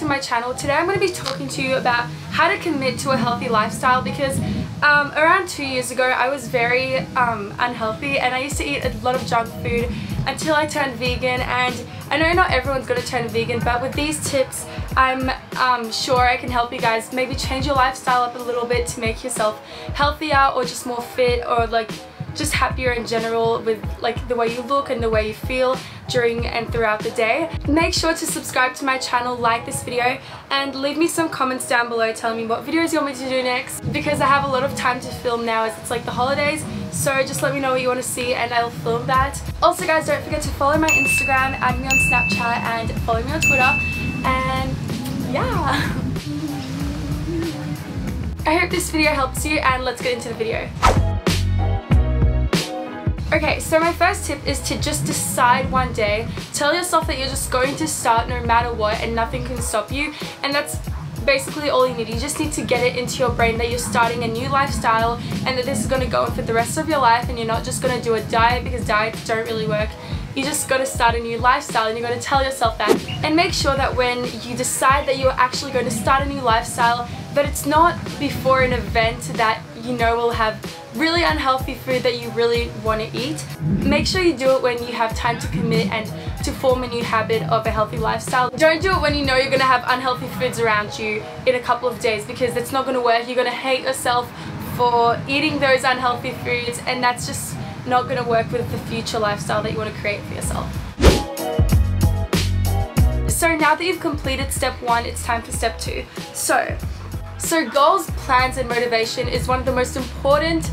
to my channel. Today I'm going to be talking to you about how to commit to a healthy lifestyle because around 2 years ago I was very unhealthy and I used to eat a lot of junk food until I turned vegan. And I know not everyone's going to turn vegan, but with these tips I'm sure I can help you guys maybe change your lifestyle up a little bit to make yourself healthier or just more fit, or like just happier in general with like the way you look and the way you feel during and throughout the day. Make sure to subscribe to my channel, like this video, and leave me some comments down below telling me what videos you want me to do next, because I have a lot of time to film now as it's like the holidays. So just let me know what you want to see and I'll film that. Also guys, don't forget to follow my Instagram, add me on Snapchat, and follow me on Twitter. And yeah, I hope this video helps you, and let's get into the video. Okay, so my first tip is to just decide one day, tell yourself that you're just going to start no matter what and nothing can stop you, and that's basically all you need. You just need to get it into your brain that you're starting a new lifestyle and that this is going to go on for the rest of your life, and you're not just going to do a diet because diets don't really work. You just got to start a new lifestyle, and you're going to tell yourself that. And make sure that when you decide that you're actually going to start a new lifestyle, that it's not before an event that you know will have really unhealthy food that you really want to eat. Make sure you do it when you have time to commit and to form a new habit of a healthy lifestyle. Don't do it when you know you're going to have unhealthy foods around you in a couple of days, because it's not going to work. You're going to hate yourself for eating those unhealthy foods, and that's just not going to work with the future lifestyle that you want to create for yourself. So now that you've completed step 1, it's time for step 2. So goals, plans, and motivation is one of the most important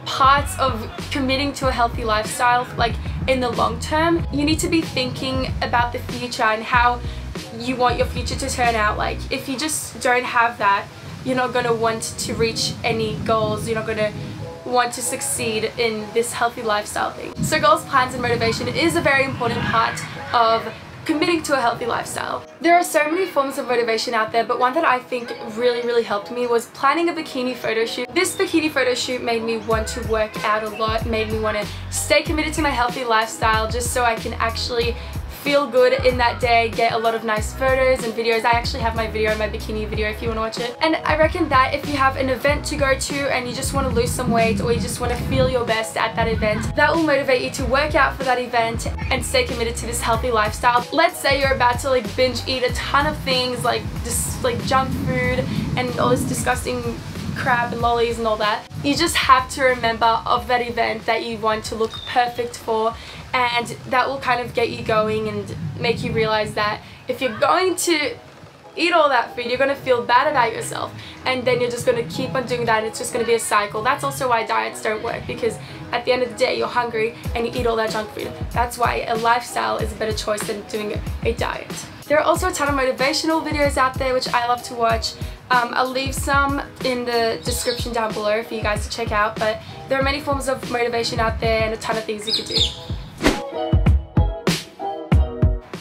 parts of committing to a healthy lifestyle, like in the long term. You need to be thinking about the future and how you want your future to turn out. Like if you just don't have that, you're not going to want to reach any goals. You're not going to want to succeed in this healthy lifestyle thing. So goals, plans, and motivation is a very important part of committing to a healthy lifestyle. There are so many forms of motivation out there, but one that I think really helped me was planning a bikini photo shoot. This bikini photo shoot made me want to work out a lot, made me want to stay committed to my healthy lifestyle just so I can actually feel good in that day, get a lot of nice photos and videos. I actually have my video, my bikini video, if you want to watch it. And I reckon that if you have an event to go to and you just want to lose some weight, or you just want to feel your best at that event, that will motivate you to work out for that event and stay committed to this healthy lifestyle. Let's say you're about to like binge eat a ton of things like just like junk food and all this disgusting crap and lollies and all that. You just have to remember of that event that you want to look perfect for, and that will kind of get you going and make you realize that if you're going to eat all that food, you're going to feel bad about yourself, and then you're just going to keep on doing that, and it's just going to be a cycle. That's also why diets don't work, because at the end of the day you're hungry and you eat all that junk food. That's why a lifestyle is a better choice than doing a diet. There are also a ton of motivational videos out there which I love to watch. I'll leave some in the description down below for you guys to check out, but there are many forms of motivation out there and a ton of things you could do.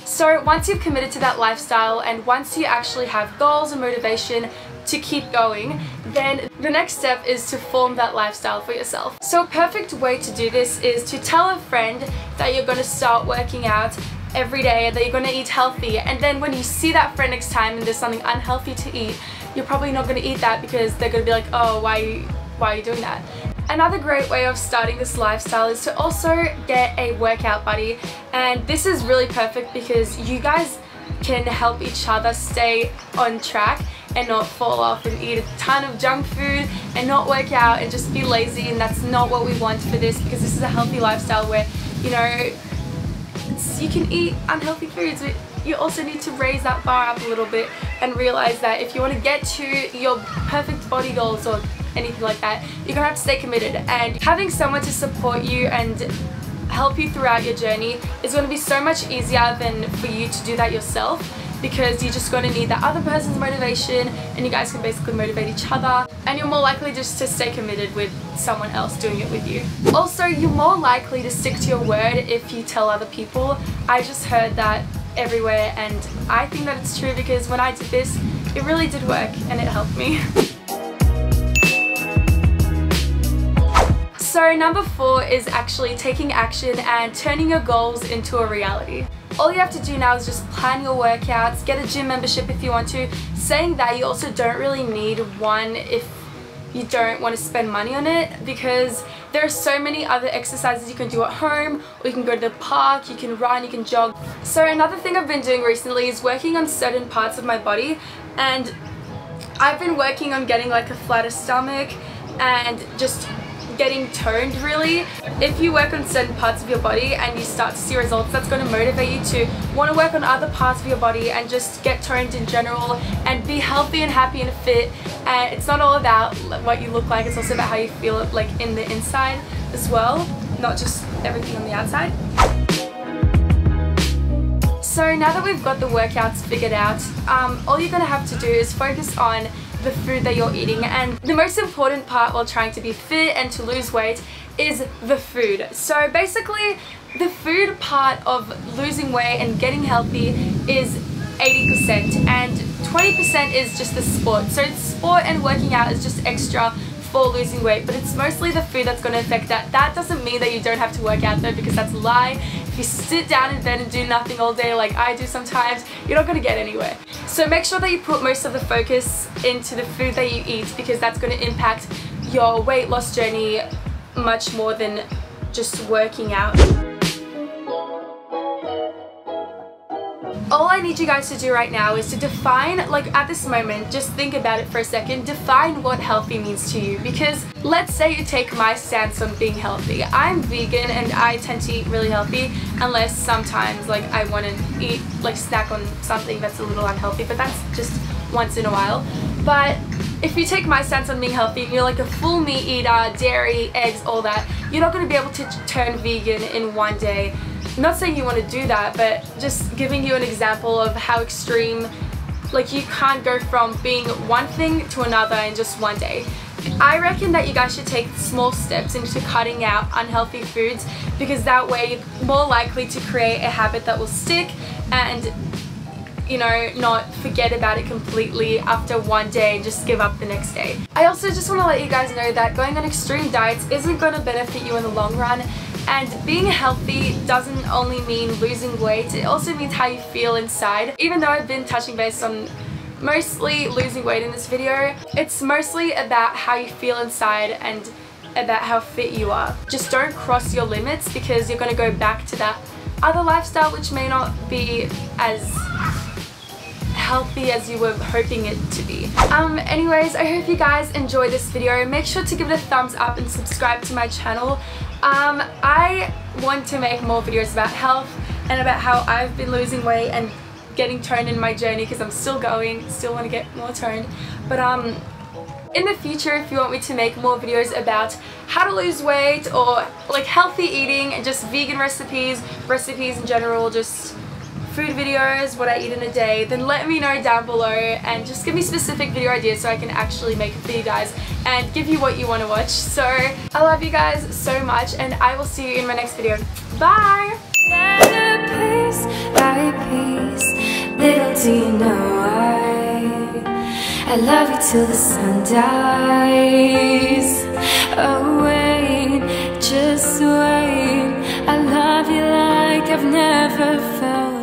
So once you've committed to that lifestyle, and once you actually have goals and motivation to keep going, then the next step is to form that lifestyle for yourself. So a perfect way to do this is to tell a friend that you're going to start working out every day, that you're going to eat healthy, and then when you see that friend next time and there's something unhealthy to eat, you're probably not going to eat that, because they're going to be like, oh, why are you doing that? Another great way of starting this lifestyle is to also get a workout buddy, and this is really perfect because you guys can help each other stay on track and not fall off and eat a ton of junk food and not work out and just be lazy. And that's not what we want for this, because this is a healthy lifestyle where, you know, you can eat unhealthy foods, but you also need to raise that bar up a little bit and realize that if you want to get to your perfect body goals or anything like that, you're gonna have to stay committed. And having someone to support you and help you throughout your journey is going to be so much easier than for you to do that yourself, because you're just going to need that other person's motivation, and you guys can basically motivate each other, and you're more likely just to stay committed with someone else doing it with you. Also, you're more likely to stick to your word if you tell other people. I just heard that everywhere, and I think that it's true, because when I did this, it really did work and it helped me. So number 4 is actually taking action and turning your goals into a reality. All you have to do now is just plan your workouts, get a gym membership if you want to. Saying that, you also don't really need one if you don't want to spend money on it, because there are so many other exercises you can do at home, or you can go to the park, you can run, you can jog. So another thing I've been doing recently is working on certain parts of my body, and I've been working on getting like a flatter stomach and just getting toned really. If you work on certain parts of your body and you start to see results, that's going to motivate you to want to work on other parts of your body and just get toned in general and be healthy and happy and fit. And it's not all about what you look like, it's also about how you feel like in the inside as well, not just everything on the outside. So now that we've got the workouts figured out, all you're going to have to do is focus on the food that you're eating, and the most important part while trying to be fit and to lose weight is the food. So basically the food part of losing weight and getting healthy is 80% and 20% is just the sport. So sport and working out is just extra for losing weight, but it's mostly the food that's going to affect that. That doesn't mean that you don't have to work out though, because that's a lie. If you sit down in bed and do nothing all day like I do sometimes, you're not going to get anywhere. So make sure that you put most of the focus into the food that you eat, because that's going to impact your weight loss journey much more than just working out. All I need you guys to do right now is to define, like at this moment, just think about it for a second, define what healthy means to you. Because let's say you take my stance on being healthy. I'm vegan and I tend to eat really healthy, unless sometimes like I want to eat, like snack on something that's a little unhealthy, but that's just once in a while. But if you take my stance on being healthy, you're like a full meat eater, dairy, eggs, all that, you're not going to be able to turn vegan in one day. I'm not saying you want to do that, but just giving you an example of how extreme, like you can't go from being one thing to another in just one day. I reckon that you guys should take small steps into cutting out unhealthy foods, because that way you're more likely to create a habit that will stick and, you know, not forget about it completely after one day and just give up the next day. I also just want to let you guys know that going on extreme diets isn't going to benefit you in the long run. And being healthy doesn't only mean losing weight, it also means how you feel inside. Even though I've been touching base on mostly losing weight in this video, it's mostly about how you feel inside and about how fit you are. Just don't cross your limits, because you're going to go back to that other lifestyle which may not be as healthy as you were hoping it to be. Anyways, I hope you guys enjoyed this video. Make sure to give it a thumbs up and subscribe to my channel. I want to make more videos about health and about how I've been losing weight and getting toned in my journey, because I'm still going, still want to get more toned. But in the future, if you want me to make more videos about how to lose weight or like healthy eating and just vegan recipes in general, just food videos, what I eat in a day, then let me know down below and just give me specific video ideas so I can actually make it for you guys and give you what you want to watch. So I love you guys so much, and I will see you in my next video. Bye! Piece by piece, little do you know I love you till the sun dies. Oh wait, just wait, I love you like I've never felt.